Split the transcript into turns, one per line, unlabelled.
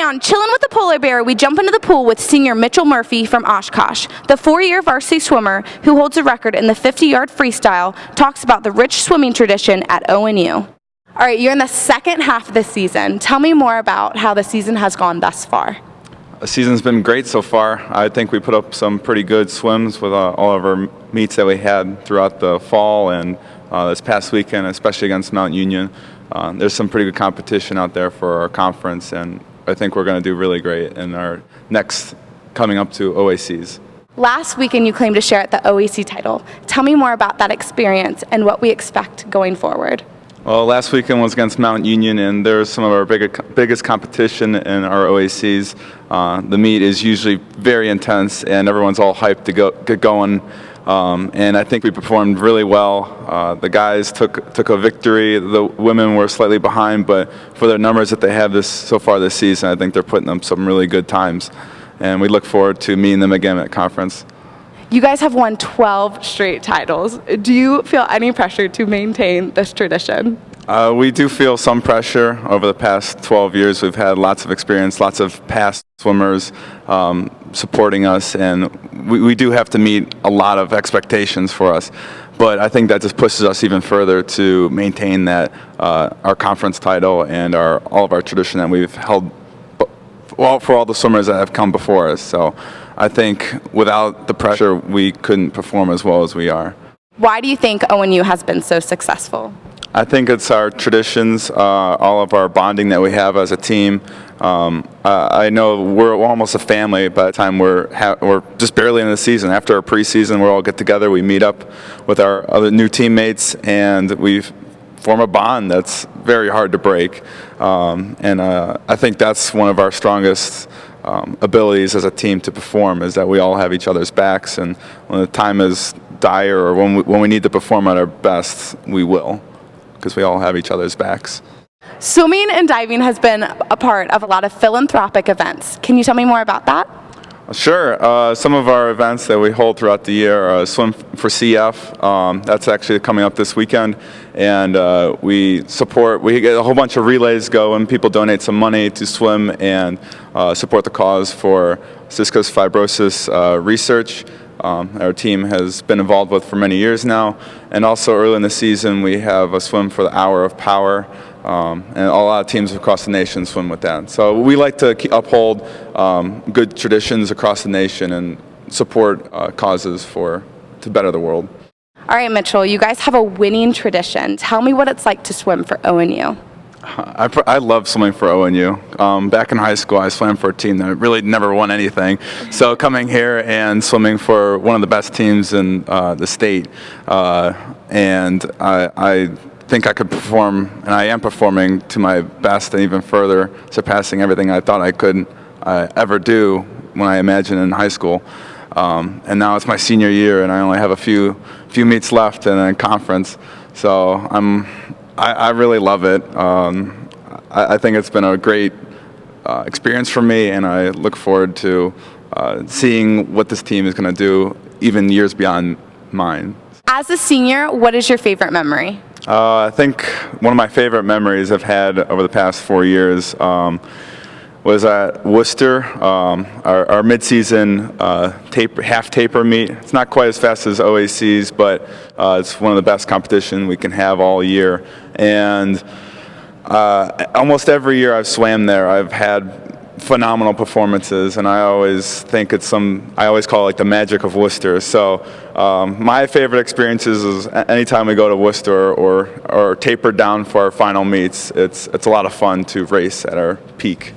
Today on Chillin' with the Polar Bear, we jump into the pool with senior Mitchell Murphy from Oshkosh. The 4-year varsity swimmer who holds a record in the 50-yard freestyle talks about the rich swimming tradition at ONU. All right, you're in the second half of the season. Tell me more about how the season has gone thus far.
The season's been great so far. I think we put up some pretty good swims with all of our meets that we had throughout the fall and this past weekend, especially against Mount Union. There's some pretty good competition out there for our conference, and I think we're going to do really great in our next coming up to OACs.
Last weekend you claimed to share at the OAC title. Tell me more about that experience and what we expect going forward.
Well, last weekend was against Mount Union, and there's some of our biggest competition in our OACs. The meet is usually very intense, and everyone's all hyped to get going. And I think we performed really well. The guys took a victory. The women were slightly behind, but for their numbers that they have so far this season, I think they're putting up some really good times. And we look forward to meeting them again at conference.
You guys have won 12 straight titles. Do you feel any pressure to maintain this tradition?
We do feel some pressure. Over the past 12 years, we've had lots of experience, lots of past swimmers supporting us, and we do have to meet a lot of expectations for us. But I think that just pushes us even further to maintain that our conference title and all of our tradition that we've held for all the swimmers that have come before us. So I think without the pressure, we couldn't perform as well as we are.
Why do you think ONU has been so successful?
I think it's our traditions, all of our bonding that we have as a team. I know we're almost a family by the time we're just barely in the season. After our preseason, we all get together, we meet up with our other new teammates, and we form a bond that's very hard to break. I think that's one of our strongest abilities as a team to perform, is that we all have each other's backs, and when the time is dire or when we need to perform at our best, we will, because we all have each other's backs.
Swimming and diving has been a part of a lot of philanthropic events. Can you tell me more about that?
Sure. Some of our events that we hold throughout the year are Swim for CF. That's actually coming up this weekend. And we get a whole bunch of relays going. People donate some money to swim and support the cause for cystic fibrosis research. Our team has been involved with for many years now. And also early in the season, we have a Swim for the Hour of Power. And a lot of teams across the nation swim with that. So we like to uphold good traditions across the nation and support causes to better the world.
All right, Mitchell, you guys have a winning tradition. Tell me what it's like to swim for ONU.
I love swimming for ONU. Back in high school, I swam for a team that really never won anything. So coming here and swimming for one of the best teams in the state, and I think I could perform, and I am performing to my best and even further, surpassing everything I thought I could ever do when I imagined in high school. And now it's my senior year, and I only have a few meets left in a conference. So I really love it. I think it's been a great experience for me, and I look forward to seeing what this team is going to do even years beyond mine.
As a senior, what is your favorite memory?
I think one of my favorite memories I've had over the past 4 years was at Worcester, our mid-season half taper meet. It's not quite as fast as OACs, but it's one of the best competition we can have all year. And almost every year I've swam there, I've had phenomenal performances, and I always think I always call it like the magic of Worcester. So my favorite experiences is anytime we go to Worcester or taper down for our final meets. It's a lot of fun to race at our peak.